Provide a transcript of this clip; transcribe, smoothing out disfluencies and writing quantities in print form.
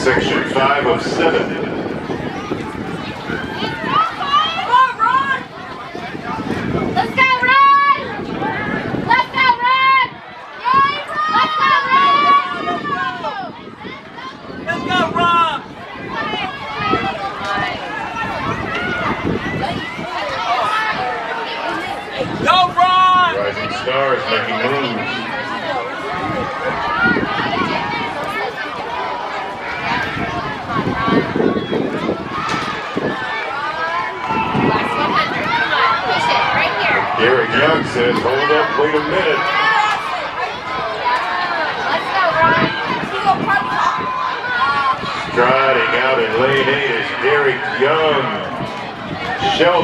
Section 5 of 7. Let's go, Red! Let's go, Red! Let's go, Red! Let's go, Rob! Go, Rob! Rising Stars making moves. Derek Young says, hold up, wait a minute. Let's go, Ron. Striding out in lane 8 is Derek Young. Sheldon.